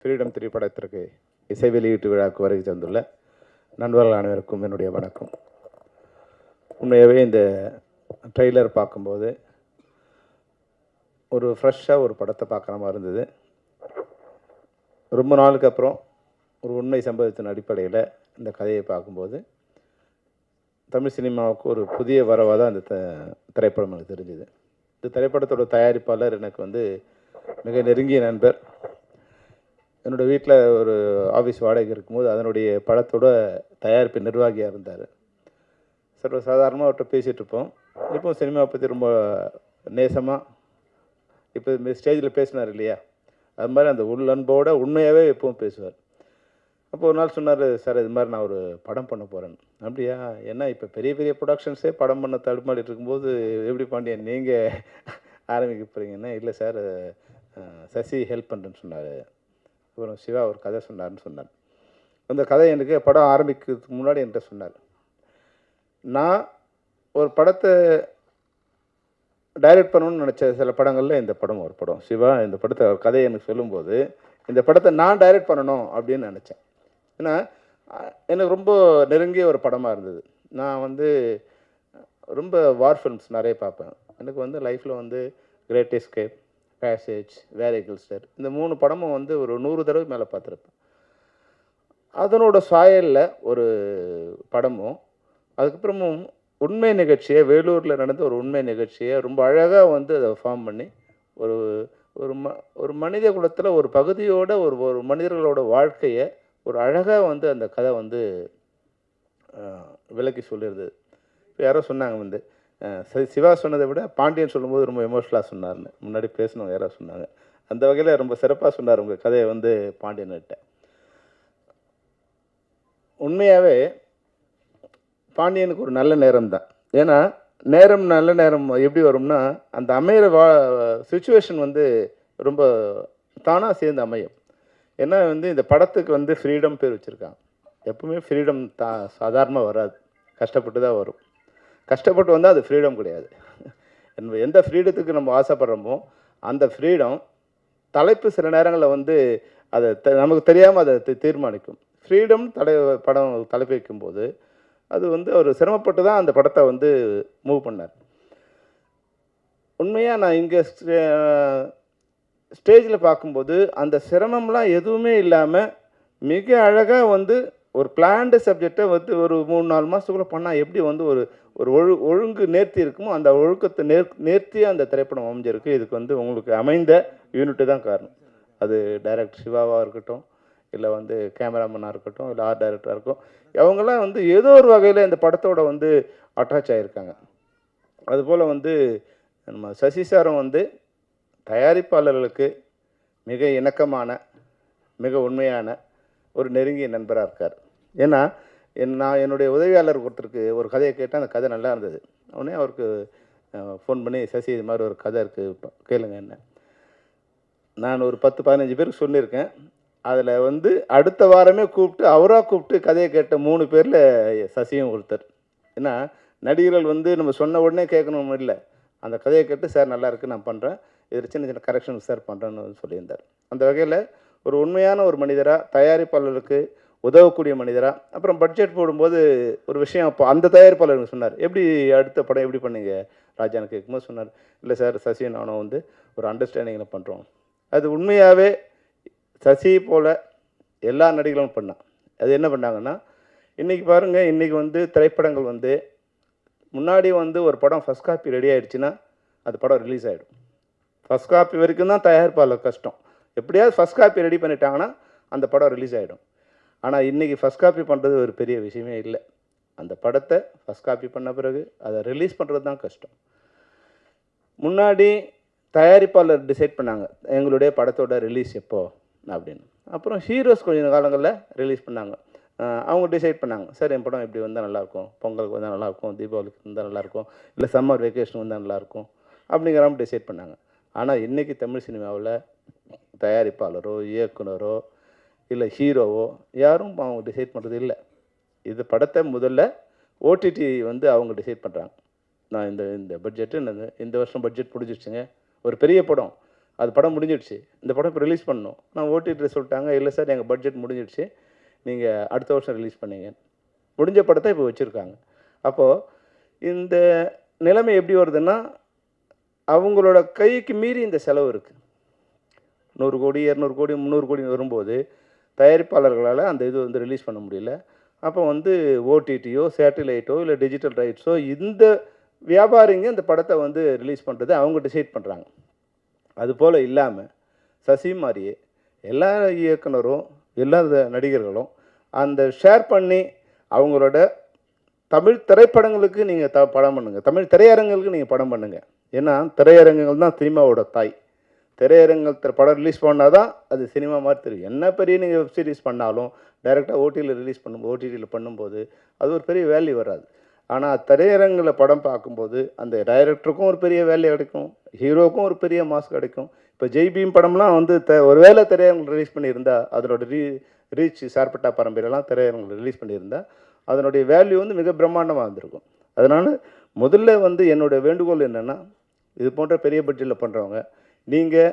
Freedom திரைப்படத்திற்கு இசை வெளியீட்டு விழாவுக்கு வருகை தந்துள்ள நண்பர்கள் அனைவருக்கும் என்னுடைய வணக்கம். உண்மையாகவே இந்த ட்ரெய்லர் பார்க்கும்போது ஒரு ஃப்ரெஷ்ஷாக ஒரு படத்தை பார்க்குற மாதிரி இருந்தது. ரொம்ப நாளுக்கு அப்புறம் ஒரு உண்மை சம்பவத்தின் அடிப்படையில் இந்த கதையை பார்க்கும்போது தமிழ் சினிமாவுக்கு ஒரு புதிய வரவாக தான் அந்த திரைப்படம் எனக்கு தெரிஞ்சுது. இந்த திரைப்படத்தோட தயாரிப்பாளர் எனக்கு மிக நெருங்கிய நண்பர். என்னோடய வீட்டில் ஒரு ஆஃபீஸ் வாடகை இருக்கும்போது அதனுடைய படத்தோட தயாரிப்பு நிர்வாகியாக இருந்தார். சாதாரணமாக அவர்கிட்ட பேசிகிட்டு இருப்போம். இப்போ சினிமாவை பற்றி ரொம்ப நேசமாக இப்போ ஸ்டேஜில் பேசினார் இல்லையா, அது மாதிரி அந்த உள்ளன்போடு உண்மையாகவே எப்பவும் பேசுவார். அப்போ ஒரு நாள் சொன்னார், சார் இது மாதிரி நான் ஒரு படம் பண்ண போகிறேன். அப்படியா, ஏன்னா இப்போ பெரிய பெரிய ப்ரொடக்ஷன்ஸே படம் பண்ண தடுமாடிட்டு இருக்கும்போது எப்படி பாண்டியன் நீங்கள் ஆரம்பிக்க போகிறீங்கன்னா, இல்லை சார் சசி ஹெல்ப் பண்ணுறேன்னு சொன்னார். அப்புறம் சிவா ஒரு கதை சொன்னார்னு சொன்னார். அந்த கதை எனக்கு படம் ஆரம்பிக்கிறதுக்கு முன்னாடி என்கிட்ட சொன்னார். நான் ஒரு படத்தை டைரக்ட் பண்ணணும்னு நினச்ச சில படங்களில் இந்த படம் ஒரு படம். சிவா இந்த படத்தை கதையை எனக்கு சொல்லும்போது இந்த படத்தை நான் டைரக்ட் பண்ணணும் அப்படின்னு நினச்சேன். ஏன்னா எனக்கு ரொம்ப நெருங்கிய ஒரு படமாக இருந்தது. நான் ரொம்ப வார் ஃபிலிம்ஸ் நிறைய பார்ப்பேன். எனக்கு லைஃப்பில் கிரேட் எஸ்கேப், பேசேஜ், வேரிகல்ஸ்டர் இந்த 3 படமும் ஒரு 100 தடவை மேலே பார்த்துருப்பேன். அதனோட சாயலில் ஒரு படமும், அதுக்கப்புறமும் உண்மை நிகழ்ச்சியை, வேலூரில் நடந்த ஒரு உண்மை நிகழ்ச்சியை ரொம்ப அழகாக அதை ஃபார்ம் பண்ணி ஒரு ஒரு மனித குலத்தில் ஒரு பகுதியோட ஒரு மனிதர்களோட வாழ்க்கையை ஒரு அழகாக அந்த கதை விளக்கி சொல்லியிருந்தது. இப்போ யாரோ சொன்னாங்க சிவா சொன்னதை விட பாண்டியன் சொல்லும்போது ரொம்ப எமோஷ்னலாக சொன்னார்னு முன்னாடி பேசணும் யாரோ சொன்னாங்க. அந்த வகையில் ரொம்ப சிறப்பாக சொன்னார் உங்கள் கதையை பாண்டியன்கிட்ட. உண்மையாகவே பாண்டியனுக்கு ஒரு நல்ல நேரம் தான். ஏன்னா நல்ல நேரம் எப்படி வரும்னா, அந்த அமையிற சுச்சுவேஷன் ரொம்ப தானாக சேர்ந்து அமையும். ஏன்னா இந்த படத்துக்கு ஃப்ரீடம் பேர் வச்சுருக்காங்க. எப்பவுமே ஃப்ரீடம் சாதாரணமாக வராது, கஷ்டப்பட்டு தான் வரும். கஷ்டப்பட்டு வந்தால் அது ஃப்ரீடம் கிடையாது. எந்த ஃப்ரீடத்துக்கு நம்ம ஆசைப்படுறோமோ அந்த ஃப்ரீடம் தலைப்பு சில நேரங்களில் அதை நமக்கு தெரியாமல் அதை தீர்மானிக்கும். ஃப்ரீடம் படம் தலைப்பு வைக்கும்போது அது அவர் சிரமப்பட்டு தான் அந்த படத்தை மூவ் பண்ணார். உண்மையாக நான் இங்கே ஸ்டேஜில் பார்க்கும்போது அந்த சிரமம்லாம் எதுவுமே இல்லாமல் மிக அழகாக ஒரு பிளான்டு சப்ஜெக்டை ஒரு 3-4 மாதத்துக்குள்ளே பண்ணால் எப்படி ஒரு ஒழுங்கு நேர்த்தி இருக்குமோ அந்த ஒழுக்கத்தை நேர்த்தியாக அந்த திரைப்படம் அமைஞ்சிருக்கு. இதுக்கு உங்களுக்கு அமைந்த யூனிட்டு தான் காரணம். அது டைரக்டர் சிவாவாக இருக்கட்டும், இல்லை கேமராமேனாக இருக்கட்டும், இல்லை ஆர்ட் டைரக்டராக இருக்கும், அவங்களாம் ஏதோ ஒரு வகையில் இந்த படத்தோட அட்டாச் ஆகியிருக்காங்க. அதுபோல் நம்ம சசி சாரும் தயாரிப்பாளர்களுக்கு மிக இணக்கமான, மிக உண்மையான ஒரு நெருங்கிய நண்பராக இருக்கார். ஏன்னா என்னுடைய உதவியாளர் ஒருத்தருக்கு ஒரு கதையை கேட்டால் அந்த கதை நல்லா இருந்தது. உடனே அவருக்கு ஃபோன் பண்ணி, சசி இது மாதிரி ஒரு கதை இருக்குது கேளுங்க என்ன. நான் ஒரு 10-15 பேருக்கு சொல்லியிருக்கேன். அதில் அடுத்த வாரமே அவராக கூப்பிட்டு கதையை கேட்ட 3 பேரில் சசியும் ஒருத்தர். ஏன்னா நடிகர்கள் நம்ம சொன்ன உடனே கேட்கணும் இல்லை, அந்த கதையை கேட்டு சார் நல்லா இருக்குது நான் பண்ணுறேன், இதில் சின்ன சின்ன கரெக்ஷன் சார் பண்ணுறேன்னு சொல்லியிருந்தார். அந்த வகையில் ஒரு உண்மையான ஒரு மனிதராக, தயாரிப்பாளருக்கு உதவக்கூடிய மனிதராக. அப்புறம் பட்ஜெட் போடும்போது ஒரு விஷயம் அப்போ அந்த தயாரிப்பாளர் சொன்னார், எப்படி அடுத்த படம் எப்படி பண்ணீங்க ராஜான்னு கேட்கும்போது சொன்னார், இல்லை சார் சசி நானும் ஒரு அண்டர்ஸ்டாண்டிங்கில் பண்ணுறோம். அது உண்மையாகவே சசி போல் எல்லா நடிகர்களும் பண்ணான். அது என்ன பண்ணாங்கன்னா, இன்றைக்கி பாருங்கள், இன்றைக்கி திரைப்படங்கள் முன்னாடி ஒரு படம் ஃபஸ்ட் காப்பி ரெடி ஆகிடுச்சுன்னா அது படம் ரிலீஸ் ஆகிடும். ஃபஸ்ட் காப்பி வரைக்கும் தான் தயாரிப்பாளர் கஷ்டம். எப்படியாவது ஃபஸ்ட் காப்பி ரெடி பண்ணிட்டாங்கன்னா அந்த படம் ரிலீஸ் ஆகிடும். ஆனால் இன்றைக்கி ஃபஸ்ட் காப்பி பண்ணுறது ஒரு பெரிய விஷயமே இல்லை. அந்த படத்தை ஃபஸ்ட் காப்பி பண்ண பிறகு அதை ரிலீஸ் பண்ணுறது தான் கஷ்டம். முன்னாடி தயாரிப்பாளர் டிசைட் பண்ணாங்க எங்களுடைய படத்தோட ரிலீஸ் எப்போ அப்படின்னு. அப்புறம் ஹீரோஸ் கொஞ்சம் காலங்களில் ரிலீஸ் பண்ணாங்க. அவங்க டிசைட் பண்ணாங்க, சார் என் படம் இப்படி வந்தால் நல்லாயிருக்கும், பொங்கலுக்கு வந்தால் நல்லாயிருக்கும், தீபாவளிக்கு வந்தால் நல்லாயிருக்கும், இல்லை சம்மர் வெக்கேஷன் வந்தால் நல்லாயிருக்கும் அப்படிங்கிற மாதிரி டிசைட் பண்ணாங்க. ஆனால் இன்றைக்கி தமிழ் சினிமாவில் தயாரிப்பாளரோ, இயக்குனரோ, இல்லை ஹீரோவோ யாரும் அவங்க டிசைட் பண்ணுறது இல்லை. இது படத்தை முதல்ல ஓடிடி அவங்க டிசைட் பண்ணுறாங்க. நான் இந்த பட்ஜெட்டு இந்த வருஷம் பட்ஜெட் பிடிச்சிருச்சுங்க, ஒரு பெரிய படம் அது படம் முடிஞ்சிடுச்சு, இந்த படம் இப்போ ரிலீஸ் பண்ணணும். நான் ஓடிடி சொல்லிட்டாங்க, இல்லை சார் எங்கள் பட்ஜெட் முடிஞ்சிடுச்சு, நீங்கள் அடுத்த வருஷம் ரிலீஸ் பண்ணீங்க. முடிஞ்ச படத்தை இப்போ வச்சுருக்காங்க. அப்போது இந்த நிலைமை எப்படி வருதுன்னா, அவங்களோட கைக்கு மீறி இந்த செலவு இருக்குது. 100 கோடி 200 கோடி 300 கோடி வரும்போது தயாரிப்பாளர்களால் அந்த இது வந்து ரிலீஸ் பண்ண முடியல. அப்போ வந்து ஓடிடியோ சேட்டிலைட்டோ இல்லை டிஜிட்டல் ரைட்ஸோ இந்த வியாபாரிங்க இந்த படத்தை வந்து ரிலீஸ் பண்ணுறது அவங்க டிசைட் பண்ணுறாங்க. அதுபோல் இல்லாமல் சசி மாதிரியே எல்லா இயக்குனரும் எல்லா நடிகர்களும் அந்த ஷேர் பண்ணி அவங்களோட தமிழ் திரைப்படங்களுக்கு நீங்கள் படம் பண்ணுங்கள், தமிழ் திரையரங்குகளுக்கு நீங்கள் படம் பண்ணுங்கள். ஏன்னா திரையரங்குகள் தான் சினிமாவோட தாய். திரையரங்கத்தில் படம் ரிலீஸ் பண்ணால் தான் அது சினிமா மாதிரி தெரியும். என்ன பெரிய நீங்கள் வெப் சீரிஸ் பண்ணாலும் டைரெக்டாக ஓடிடியில் பண்ணும்போது அது ஒரு பெரிய வேல்யூ வராது. ஆனால் திரையரங்கில் படம் பார்க்கும்போது அந்த டைரக்டருக்கும் ஒரு பெரிய வேல்யூ கிடைக்கும், ஹீரோவுக்கும் ஒரு பெரிய மாஸ் கிடைக்கும். இப்போ ஜெய் பீம் படம்லாம் வந்து ஒருவேளை திரையரங்கில் ரிலீஸ் பண்ணியிருந்தால் அதனோட ரீச் சார்பட்டா பரம்பரையெல்லாம் திரையரங்கில் ரிலீஸ் பண்ணியிருந்தால் அதனுடைய வேல்யூ வந்து மிக பிரம்மாண்டமாக இருந்திருக்கும். அதனால் முதல்ல வந்து என்னுடைய வேண்டுகோள் என்னென்னா, இது போன்ற பெரிய பட்ஜெட்டில் பண்ணுறவங்க நீங்கள்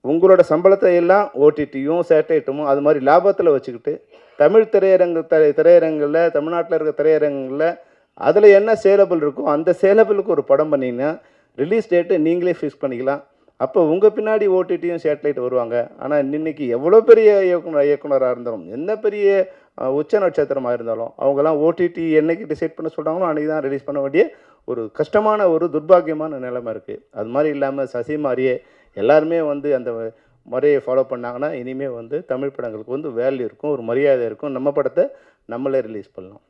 உங்களோட சம்பளத்தை எல்லாம் ஓடிடியும் சேட்டலைட்டும் அது மாதிரி லாபத்தில் வச்சுக்கிட்டு தமிழ் திரையரங்கில் தமிழ்நாட்டில் இருக்க திரையரங்கில் அதில் என்ன சேலபிள் இருக்கோ அந்த சேலபிளுக்கு ஒரு படம் பண்ணிங்கன்னா ரிலீஸ் டேட்டு நீங்களே ஃபிக்ஸ் பண்ணிக்கலாம். அப்போ உங்கள் பின்னாடி ஓடிடியும் சேட்டலைட் வருவாங்க. ஆனால் இன்றைக்கி எவ்வளோ பெரிய இயக்குனராக இருந்தாலும் என்ன பெரிய உச்ச நட்சத்திரமாக இருந்தாலும் அவங்கெல்லாம் ஓடிடி என்னைக்கு டிசைட் பண்ண சொல்கிறாங்களோ அன்றைக்கி தான் ரிலீஸ் பண்ண வேண்டிய ஒரு கஷ்டமான ஒரு துர்பாக்கியமான நிலைமை இருக்குது. அது மாதிரி இல்லாமல் சசி மாதிரியே எல்லாருமே வந்து அந்த முறையை ஃபாலோ பண்ணாங்கன்னா இனிமேல் வந்து தமிழ் படங்களுக்கு வந்து வேல்யூ இருக்கும், ஒரு மரியாதை இருக்கும், நம்ம படத்தை நம்மளே ரிலீஸ் பண்ணலாம்.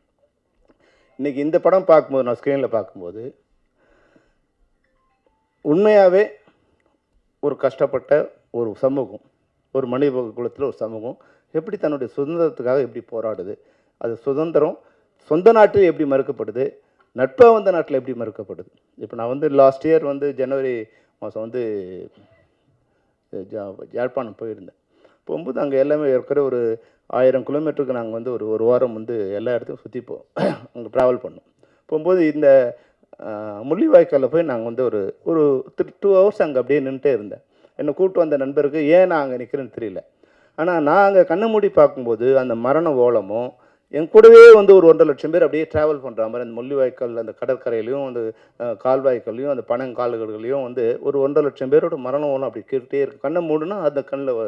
இன்றைக்கி இந்த படம் பார்க்கும்போது நான் ஸ்க்ரீனில் பார்க்கும்போது உண்மையாகவே ஒரு கஷ்டப்பட்ட ஒரு சமூகம், ஒரு மனித குலத்தில் ஒரு சமூகம் எப்படி தன்னுடைய சுதந்திரத்துக்காக எப்படி போராடுது, அது சுதந்திரம் சொந்த நாட்டில் எப்படி மறுக்கப்படுது, நட்பாக வந்த நாட்டில் எப்படி மறுக்கப்படுது. இப்போ நான் வந்து லாஸ்ட் இயர் வந்து ஜனவரி மாதம் வந்து யாழ்ப்பாணம் போயிருந்தேன். போகும்போது அங்கே எல்லாமே ஏற்கனவே ஒரு 1000 கிலோமீட்டருக்கு நாங்கள் வந்து ஒரு வாரம் வந்து எல்லா இடத்துக்கும் சுற்றி அங்கே ட்ராவல் பண்ணோம். போகும்போது இந்த முள்ளிவாய்க்காலில் போய் நாங்கள் வந்து ஒரு 2 ஹவர்ஸ் அங்கே அப்படியே நின்றுட்டே இருந்தேன். என்னை கூப்பிட்டு வந்த நண்பருக்கு ஏன் நான் அங்கே நிற்கிறேன்னு தெரியல. ஆனால் நான் அங்கே கண்ணை மூடி பார்க்கும்போது அந்த மரண ஓலமும் என் கூடவே வந்து ஒரு 1.5 லட்சம் பேர் அப்படியே ட்ராவல் பண்ணுற மாதிரி அந்த முள்ளிவாய்க்கால் அந்த கடற்கரையிலையும் அந்த கால்வாய்க்கள்லையும் அந்த பனங்கால்கள்லையும் வந்து ஒரு 1.5 லட்சம் பேரோட மரண ஓலம் அப்படி கேட்டுகிட்டே இருக்குது. கண்ணை மூடுனா அந்த கண்ணில்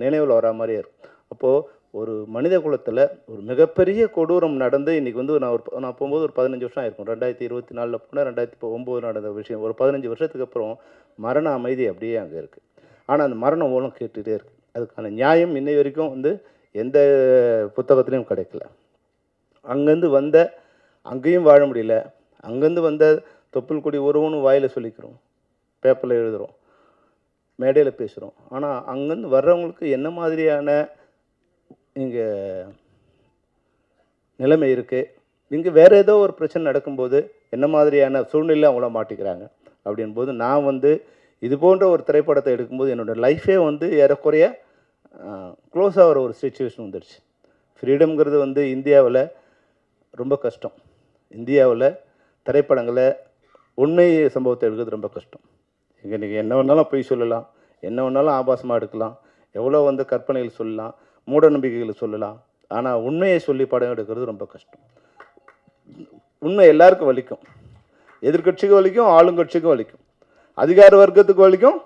நினைவில் வரா மாதிரியே இருக்கும். அப்போது ஒரு மனித குலத்தில் ஒரு மிகப்பெரிய கொடூரம் நடந்து இன்றைக்கி வந்து நான் போகும்போது ஒரு 15 வருஷம் ஆயிருக்கும். 2024 போனால் 2009 நடந்த விஷயம். ஒரு 15 வருஷத்துக்கு அப்புறம் மரண அமைதி அப்படியே அங்கே இருக்குது. ஆனால் அந்த மரண ஓலம் கேட்டுகிட்டே இருக்குது. அதுக்கான நியாயம் இன்னை வரைக்கும் வந்து எந்த புத்தகத்துலேயும் கிடைக்கல. அங்கேருந்து வந்த அங்கேயும் வாழ முடியல, அங்கேருந்து வந்த தொப்புள் கொடி ஒருவனும் வாயில் சொல்லிக்கிறோம், பேப்பரில் எழுதுகிறோம், மேடையில் பேசுகிறோம். ஆனால் அங்கேருந்து வர்றவங்களுக்கு என்ன மாதிரியான இங்கே நிலைமை இருக்குது, இங்கே வேறு ஏதோ ஒரு பிரச்சனை நடக்கும்போது என்ன மாதிரியான சூழ்நிலை அவங்கள மாட்டிக்கிறாங்க அப்படின்போது நான் வந்து இது போன்ற ஒரு திரைப்படத்தை எடுக்கும்போது என்னோடய லைஃபே வந்து ஏறக்குறைய க்ளோஸ் ஆகிற ஒரு சிச்சுவேஷன் வந்துடுச்சு. ஃப்ரீடம்ங்கிறது வந்து இந்தியாவில் ரொம்ப கஷ்டம். இந்தியாவில் திரைப்படங்களை உண்மை சம்பவத்தை எடுக்கிறது ரொம்ப கஷ்டம். இங்கே நீங்கள் என்ன வேணாலும் பொய் சொல்லலாம், என்ன வேணாலும் ஆபாசமாக எடுக்கலாம், எவ்வளோ வந்து கற்பனைகள் சொல்லலாம், மூட நம்பிக்கைகளை சொல்லலாம். ஆனால் உண்மையை சொல்லி படம் எடுக்கிறது ரொம்ப கஷ்டம். உண்மை எல்லாருக்கும் வலிக்கும், எதிர்கட்சிக்கும் வலிக்கும், ஆளுங்கட்சிக்கும் வலிக்கும், அதிகார வர்க்கத்துக்கு வலிக்கும்,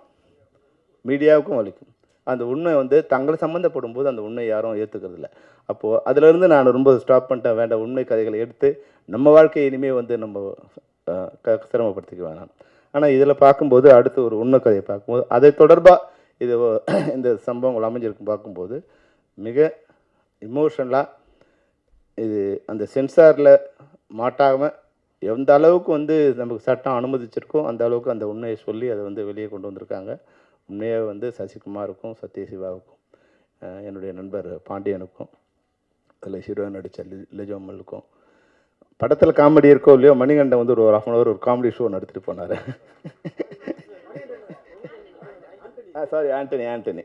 மீடியாவுக்கும் வலிக்கும். அந்த உண்மை வந்து தங்களை சம்மந்தப்படும் போது அந்த உண்மை யாரும் ஏற்றுக்கிறது இல்லை. அப்போது அதிலேருந்து நான் ரொம்ப ஸ்டாப் பண்ணிட்டேன். வேண்டாம், உண்மை கதைகளை எடுத்து நம்ம வாழ்க்கையை இனிமேல் வந்து நம்ம சிரமப்படுத்திக்க வேணாம். ஆனால் இதில் பார்க்கும்போது அடுத்து ஒரு உண்மை கதையை பார்க்கும்போது அதை தொடர்பாக இது இந்த சம்பவங்கள் அமைஞ்சிருக்கும் பார்க்கும்போது மிக இமோஷனலாக இது அந்த சென்சாரில் மாட்டாமல் எந்த அளவுக்கு வந்து நமக்கு சட்டம் அனுமதிச்சிருக்கோ அந்த அளவுக்கு அந்த உண்மையை சொல்லி அதை வந்து வெளியே கொண்டு வந்திருக்காங்க. உண்மையாக வந்து சசிகுமாருக்கும் சத்யசிவாவுக்கும் என்னுடைய நண்பர் பாண்டியனுக்கும் அதில் ஹீரோயின் நடித்த லிஜோமலுக்கும் படத்தில் காமெடி இருக்கோ இல்லையோ மணிகண்டன் வந்து ஒரு 1/2 hour ஒரு காமெடி ஷோ நடத்திட்டு போனார். சாரி ஆண்டனி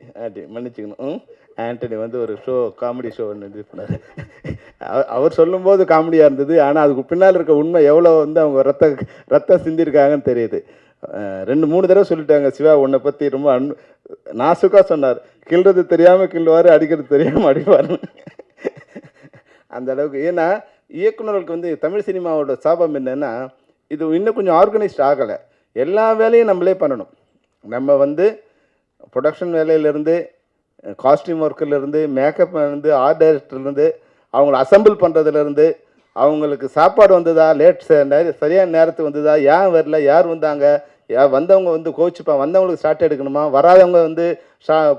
மன்னிச்சுக்கணும். ஆண்டனி வந்து ஒரு காமெடி ஷோ நடத்திட்டு போனார். அவர் சொல்லும்போது காமெடியாக இருந்தது. ஆனால் அதுக்கு பின்னால் இருக்க உண்மை எவ்வளோ வந்து அவங்க ரத்தம் சிந்திருக்காங்கன்னு தெரியுது. 2-3 தடவை சொல்லிட்டாங்க சிவா உன்னை பற்றி ரொம்ப நாசுக்காக சொன்னார். கிள்றது தெரியாமல் கிள்ளுவார், அடிக்கிறது தெரியாமல் அடிப்பார்னு. அந்த அளவுக்கு. ஏன்னா இயக்குநர்களுக்கு வந்து தமிழ் சினிமாவோட சாபம் என்னென்னா, இது இன்னும் கொஞ்சம் ஆர்கனைஸ்ட் ஆகலை. எல்லா வேலையும் நம்மளே பண்ணணும். நம்ம வந்து ப்ரொடக்ஷன் வேலையிலேருந்து, காஸ்டியூம் ஒர்க்கிலேருந்து, மேக்கப்லேருந்து, ஆர்ட் டைரக்டர்லேருந்து, அவங்கள அசம்பிள் பண்ணுறதுலேருந்து, அவங்களுக்கு சாப்பாடு வந்ததா, சரியான நேரத்துக்கு வந்ததா, ஏன் வரல, யார் வந்தாங்க, வந்தவங்க வந்து கோச்சுப்பா, வந்தவங்களுக்கு ஷார்ட் எடுக்கணுமா, வராதவங்க வந்து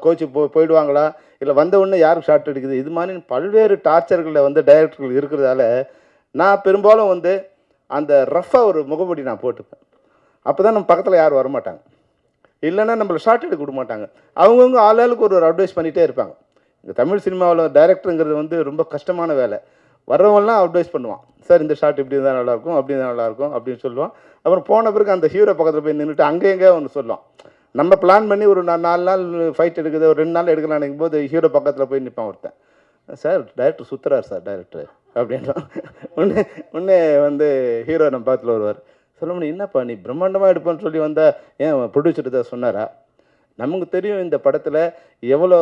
கோச்சு போயிடுவாங்களா, இல்லை வந்தவுடனே யாருக்கு ஷார்ட் எடுக்குது, இது மாதிரி பல்வேறு டார்ச்சர்களில் வந்து டைரக்டர்கள் இருக்கிறதால நான் பெரும்பாலும் வந்து அந்த ரஃப்பாக ஒரு முகமூடி நான் போட்டுப்பேன். அப்போ தான் நம்ம பக்கத்தில் யாரும் வரமாட்டாங்க. இல்லைன்னா நம்மளை ஷார்ட் எடுக்க விட மாட்டாங்க. அவங்கவுங்க ஆளாளுக்கு ஒரு அட்வைஸ் பண்ணிகிட்டே இருப்பாங்க. இந்த தமிழ் சினிமாவில் டைரக்டருங்கிறது வந்து ரொம்ப கஷ்டமான வேலை. வர்றவங்களாம் அட்வைஸ் பண்ணுவான். சார் இந்த ஷார்ட் இப்படி இருந்தால் நல்லாயிருக்கும், அப்படி இருந்தால் நல்லாயிருக்கும் அப்படின்னு சொல்லுவான். அப்புறம் போன பிறகு அந்த ஹீரோ பக்கத்தில் போய் நின்றுட்டு அங்கே எங்கே ஒன்று சொல்லுவான். நம்ம பிளான் பண்ணி ஒரு 4 நாள் ஃபைட் எடுக்குது, ஒரு 2 நாள் எடுக்கலாம் நினைக்கும் போது ஹீரோ பக்கத்தில் போய் நிற்பான் ஒருத்தன். சார் டைரக்டர் சுற்றுறார் சார் டைரக்டர் அப்படின்றான். உடனே வந்து ஹீரோ நம்ம பக்கத்தில் வருவார். சொல்ல முடியும், என்னப்பா நீ பிரம்மாண்டமாக எடுப்பேன்னு சொல்லி வந்தால் ஏன் ப்ரொடியூசர் தான் சொன்னாரா? நமக்கு தெரியும் இந்த படத்தில் எவ்வளோ,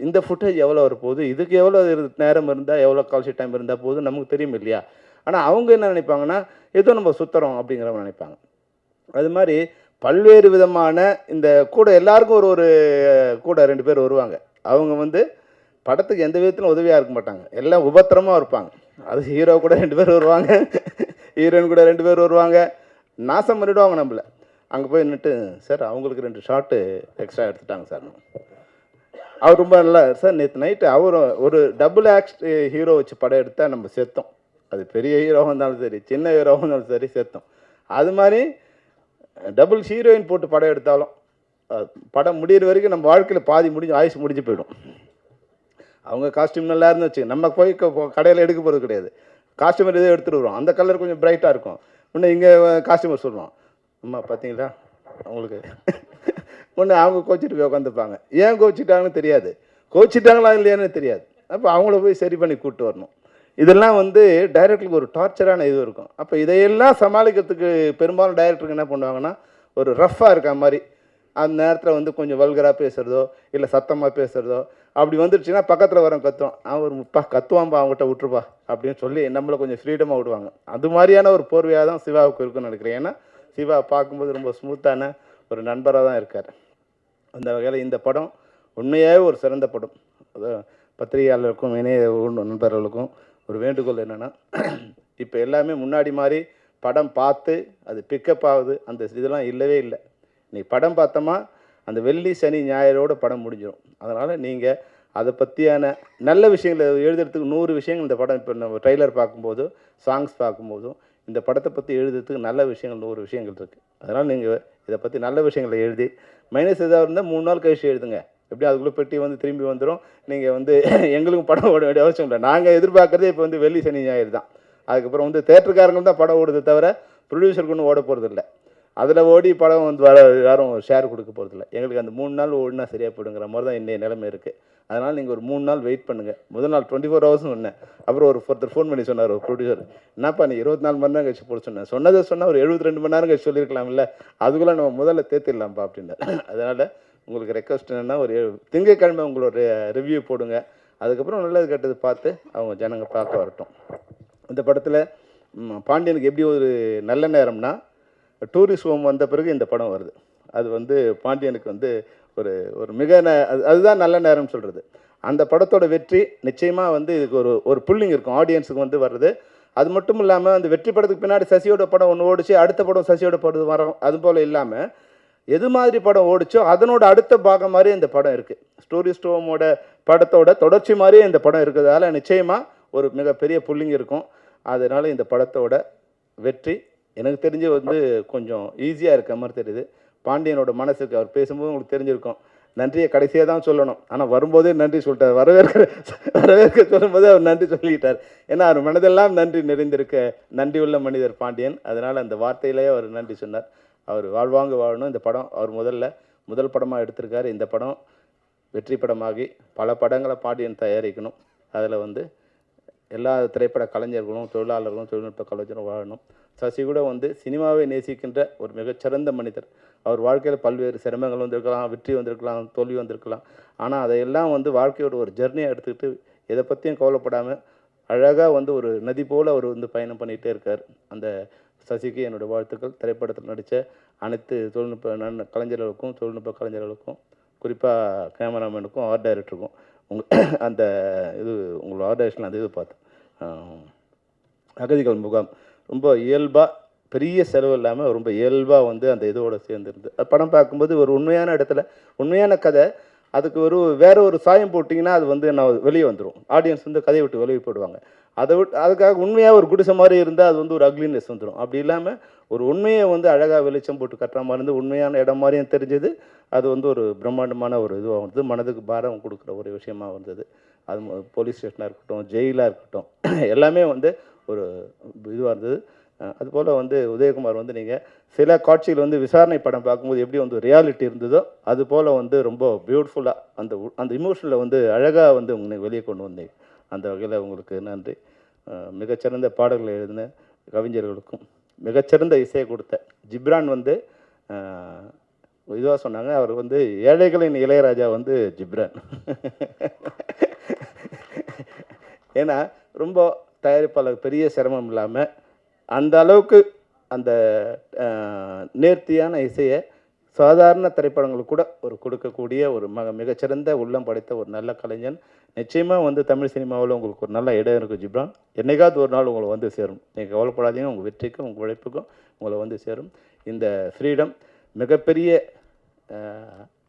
இந்த ஃபுட்டேஜ் எவ்வளோ வரப்போகுது, இதுக்கு எவ்வளோ நேரம் இருந்தால், எவ்வளோ கால்ஷி டைம் இருந்தால் போகுது நமக்கு தெரியும் இல்லையா? ஆனால் அவங்க என்ன நினைப்பாங்கன்னா, ஏதோ நம்ம சுற்றுறோம் அப்படிங்கிறவங்க நினைப்பாங்க. அது மாதிரி பல்வேறு விதமான இந்த கூட எல்லாருக்கும் ஒரு கூட 2 பேர் வருவாங்க. அவங்க வந்து படத்துக்கு எந்த விதத்திலும் உதவியாக இருக்க மாட்டாங்க, எல்லாம் உபத்திரமாக இருப்பாங்க. அது ஹீரோ கூட 2 பேர் வருவாங்க, ஹீரோயின் கூட 2 பேர் வருவாங்க, நாசம் பண்ணிவிடுவாங்க நம்மளை. அங்கே போய் நின்றுட்டு, சார் அவங்களுக்கு 2 ஷாட்டு எக்ஸ்ட்ரா எடுத்துட்டாங்க சார். அவர் ரொம்ப நல்லா, சார் நேற்று நைட்டு அவர் ஒரு டபுள் ஆக்ட் ஹீரோ வச்சு படம் எடுத்தால் நம்ம செத்தோம். அது பெரிய ஹீரோவாக இருந்தாலும் சரி, சின்ன ஹீரோவாக இருந்தாலும் சரி, செத்தோம். அது மாதிரி டபுள் ஹீரோயின் போட்டு படம் எடுத்தாலும் படம் முடிகிற வரைக்கும் நம்ம வாழ்க்கையில் பாதி ஆயுசு முடிஞ்சு போயிடும். அவங்க காஸ்டியூம் நல்லா இருந்து வச்சு நம்ம போய் கடையில் எடுக்க போகிறது கிடையாது. காஸ்டியூமர் எதோ எடுத்துகிட்டு வரோம், அந்த கலர் கொஞ்சம் பிரைட்டாக இருக்கும். இன்னும் இங்கே காஸ்டியூமர் சொல்லுவோம், அம்மா பார்த்தீங்களா அவங்களுக்கு ஒன்று அவங்க கோச்சிட்டு போய் உட்காந்துப்பாங்க. ஏன் கோச்சிட்டாங்கன்னு தெரியாது, கோச்சிட்டாங்களா இல்லையான்னு தெரியாது. அப்போ அவங்கள போய் சரி பண்ணி கூப்பிட்டு வரணும். இதெல்லாம் வந்து டைரக்டருக்கு ஒரு டார்ச்சரான இது இருக்கும். அப்போ இதையெல்லாம் சமாளிக்கிறதுக்கு பெரும்பாலும் டைரக்டருக்கு என்ன பண்ணுவாங்கன்னா, ஒரு ரஃப்பாக இருக்க மாதிரி அந்த நேரத்தில் வந்து கொஞ்சம் வல்கராக பேசுகிறதோ இல்லை சத்தமாக பேசுகிறதோ அப்படி வந்துடுச்சுன்னா பக்கத்தில் வரவன் கத்துவான், அவன் ஒரு கத்துவான்பா அவங்ககிட்ட விட்டுருப்பா அப்படின்னு சொல்லி நம்மளை கொஞ்சம் ஃப்ரீடமாக விடுவாங்க. அது மாதிரியான ஒரு போர்வையாக தான் சிவாவுக்கு இருக்குன்னு நினைக்கிறேன். ஏன்னா சிவா பார்க்கும்போது ரொம்ப ஸ்மூத்தான ஒரு நண்பராக தான் இருக்கார். அந்த வகையில் இந்த படம் உண்மையாகவே ஒரு சிறந்த படம். பத்திரிகையாளர்களுக்கும் இணைய நண்பர்களுக்கும் ஒரு வேண்டுகோள் என்னென்னா, இப்போ எல்லாமே முன்னாடி மாதிரி படம் பார்த்து அது பிக்கப் ஆகுது, அந்த இதெல்லாம் இல்லவே இல்லை. நீ படம் பார்த்தோமா அந்த வெள்ளி சனி ஞாயிறோட படம் முடிஞ்சிடும். அதனால் நீங்கள் அதை பற்றியான நல்ல விஷயங்களை எழுதுறதுக்கு 100 விஷயங்கள் இந்த படம், இப்போ நம்ம ட்ரெய்லர் பார்க்கும்போது, சாங்ஸ் பார்க்கும்போதும் இந்த படத்தை பற்றி எழுதுறதுக்கு நல்ல விஷயங்கள் 100 விஷயங்கள் இருக்குது. அதனால் நீங்கள் இதை பற்றி நல்ல விஷயங்களை எழுதி, மைனஸ் எதாவது இருந்தால் 3 நாள் கழிச்சு எழுதுங்க. எப்படியும் அதுக்குள்ளே பெட்டி வந்து திரும்பி வந்துடும். நீங்கள் வந்து எங்களுக்கும் படம் ஓட வேண்டிய அவசியம் இல்லை. நாங்கள் எதிர்பார்க்குறதே இப்போ வந்து வெள்ளி சனி ஞாயிறு தான். அதுக்கப்புறம் வந்து தேட்டருக்காரங்க தான் படம் ஓடுது தவிர ப்ரொடியூசருக்கு ஒன்றும் ஓட போகிறதில்ல. அதில் ஓடி படம் வந்து யாரும் ஷேர் கொடுக்க போகிறதில்ல. எங்களுக்கு அந்த 3 நாள் ஓடினா சரியாக போயிடுங்கிற மாதிரி தான் இன்றைய நிலைமை இருக்குது. அதனால் நீங்கள் ஒரு 3 நாள் வெயிட் பண்ணுங்கள். முதல் நாள் 24 ஹவர்ஸ்னு சொன்னேன். அப்புறம் ஒருத்தர் ஃபோன் பண்ணி சொன்னார், ஒரு ப்ரொடியூசர், என்னப்பா நீ 24 மணி நேரம் கழிச்சு போட சொன்னேன். சொன்னால் ஒரு 72 மணி நேரம் கழிச்சு சொல்லியிருக்கலாம்ல, அதுக்குள்ளே நம்ம முதல்ல தேத்திடலாம்ப்பா அப்படின்னார். அதனால் உங்களுக்கு ரெக்வஸ்ட் என்னென்னா, ஒரு திங்கட்கிழமை உங்களோட ரிவ்யூ போடுங்க. அதுக்கப்புறம் நல்லது கெட்டது பார்த்து அவங்க ஜனங்க பார்க்க வரட்டும். இந்த படத்தில் பாண்டியனுக்கு எப்படி ஒரு நல்ல நேரம்னா, டூரிஸ்ட் ஹோம் வந்த பிறகு இந்த படம் வருது. அது வந்து பாண்டியனுக்கு வந்து ஒரு ஒரு அதுதான் நல்ல நேரம்னு சொல்கிறது. அந்த படத்தோட வெற்றி நிச்சயமாக வந்து இதுக்கு ஒரு புல்லிங் இருக்கும் ஆடியன்ஸுக்கு வந்து வர்றது. அது மட்டும் இல்லாமல் அந்த வெற்றி படத்துக்கு பின்னாடி சசியோட படம் ஒன்று ஓடிச்சு, அடுத்த படம் சசியோட படம் வரும். அது போல் இல்லாமல் எது மாதிரி படம் ஓடிச்சோ அதனோட அடுத்த பாகம் மாதிரி இந்த படம் இருக்குது. டூரிஸ்ட் ஹோமோட படத்தோட தொடர்ச்சி மாதிரியே இந்த படம் இருக்கிறதால நிச்சயமாக ஒரு மிகப்பெரிய புல்லிங் இருக்கும். அதனால் இந்த படத்தோட வெற்றி எனக்கு தெரிஞ்சு வந்து கொஞ்சம் ஈஸியாக இருக்க மாதிரி தெரியுது. பாண்டியனோட மனசுக்கு அவர் பேசும்போது உங்களுக்கு தெரிஞ்சிருக்கும், நன்றியை கடைசியாக தான் சொல்லணும், ஆனால் வரும்போதே நன்றி சொல்லிட்டார். வரவேற்க சொல்லும்போது அவர் நன்றி சொல்லிட்டார். ஏன்னா அவர் மனதெல்லாம் நன்றி நிறைந்திருக்க நன்றி உள்ள மனிதர் பாண்டியன். அதனால் அந்த வார்த்தையிலேயே அவர் நன்றி சொன்னார். அவர் வாழ்வாங்க வாழணும். இந்த படம் அவர் முதல் படமாக எடுத்திருக்காரு. இந்த படம் வெற்றி படமாகி பல படங்களை பாண்டியன் தயாரிக்கணும். அதில் வந்து எல்லா திரைப்பட கலைஞர்களும் தொழிலாளர்களும் தொழில்நுட்ப கலைஞரும் வாழணும். சசி கூட வந்து சினிமாவை நேசிக்கின்ற ஒரு மிகச்சிறந்த மனிதர். அவர் வாழ்க்கையில் பல்வேறு சிரமங்கள் வந்திருக்கலாம், வெற்றி வந்திருக்கலாம், தோல்வி வந்திருக்கலாம். ஆனால் அதையெல்லாம் வந்து வாழ்க்கையோட ஒரு ஜெர்னியை எடுத்துக்கிட்டு எதை பற்றியும் கவலைப்படாமல் அழகாக வந்து ஒரு நதி போல் அவர் வந்து பயணம் பண்ணிகிட்டே இருக்கார். அந்த சசிக்கு என்னுடைய வாழ்த்துக்கள். திரைப்படத்தில் நடித்த அனைத்து தொழில்நுட்ப கலைஞர்களுக்கும் தொழில்நுட்ப கலைஞர்களுக்கும் குறிப்பாக கேமராமேனுக்கும் ஆர்ட் டைரக்டருக்கும் அந்த இது உங்களோட ஆர்ட் டைரக்ஷன் அந்த இது பார்த்தேன். அகதிகள் முகாம் ரொம்ப இயல்பாக பெரிய செலவு இல்லாமல் ரொம்ப இயல்பாக வந்து அந்த இதோடு சேர்ந்துருந்து படம் பார்க்கும்போது ஒரு உண்மையான இடத்துல உண்மையான கதை அதுக்கு வேற ஒரு சாயம் போட்டிங்கன்னா அது வந்து நான் வெளியே வந்துடும். ஆடியன்ஸ் வந்து கதையை விட்டு வெளியே போடுவாங்க. அதுக்காக உண்மையாக ஒரு குடிசை மாதிரி இருந்தால் அது வந்து ஒரு அக்லினஸ் வந்துடும். அப்படி இல்லாமல் ஒரு உண்மையை வந்து அழகாக வெளிச்சம் போட்டு கட்டுற மாதிரி இருந்து உண்மையான இடம் மாதிரியும் தெரிஞ்சது. அது வந்து ஒரு பிரம்மாண்டமான ஒரு இதுவாக வந்து மனதுக்கு பாரம் கொடுக்குற ஒரு விஷயமாக வந்தது. அது போலீஸ் ஸ்டேஷனாக இருக்கட்டும், ஜெயிலாக இருக்கட்டும், எல்லாமே வந்து ஒரு இதுவாக இருந்தது. அதுபோல் வந்து உதயகுமார் வந்து நீங்கள் சில காட்சிகள் வந்து விசாரணை படம் பார்க்கும்போது எப்படி வந்து ரியாலிட்டி இருந்ததோ அதுபோல் வந்து ரொம்ப பியூட்டிஃபுல்லாக அந்த இமோஷனில் வந்து அழகாக வந்து உங்களுக்கு வெளியே கொண்டு வந்தீங்க. அந்த வகையில் உங்களுக்கு நன்றி. மிகச்சிறந்த பாடல்களை எழுதின கவிஞர்களுக்கும் மிகச்சிறந்த இசையை கொடுத்த ஜிப்ரான் வந்து இதுவாக சொன்னாங்க. அவர் வந்து ஏழைகளின் இளையராஜா வந்து ஜிப்ரான். ஏன்னா ரொம்ப தயாரிப்பாளர் பெரிய சிரமம் இல்லாமல் அந்த அளவுக்கு அந்த நேர்த்தியான இசையை சாதாரண திரைப்படங்களுக்கு கூட கொடுக்கக்கூடிய ஒரு மிகச்சிறந்த உள்ளம் படைத்த ஒரு நல்ல கலைஞன். நிச்சயமாக வந்து தமிழ் சினிமாவில் உங்களுக்கு ஒரு நல்ல இடம் இருக்குது ஜிப்ரான். என்னைக்காவது ஒரு நாள் உங்களை வந்து சேரும். நீங்கள் கவலைப்படாதீங்க. உங்கள் வெற்றிக்கும் உங்கள் உழைப்புக்கும் உங்களை வந்து சேரும். இந்த ஃப்ரீடம் மிகப்பெரிய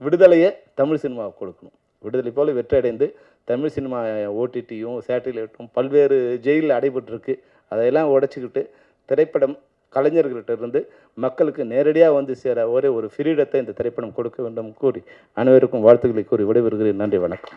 விடுதலையை தமிழ் சினிமாவுக்கு கொடுக்கணும். விடுதலை போல் வெற்றி அடைந்து தமிழ் சினிமா ஓடிடியும் சேட்டிலைட்டும் பல்வேறு ஜெயிலில் அடைபட்டுருக்கு. அதையெல்லாம் உடைச்சிக்கிட்டு திரைப்படம் கலைஞர்கிட்ட இருந்து மக்களுக்கு நேரடியாக வந்து சேர ஒரே ஒரு ஃப்ரீடத்தை இந்த திரைப்படம் கொடுக்க வேண்டும் கூறி அனைவருக்கும் வாழ்த்துக்களை கூறி விடைபெறுகிறேன். நன்றி, வணக்கம்.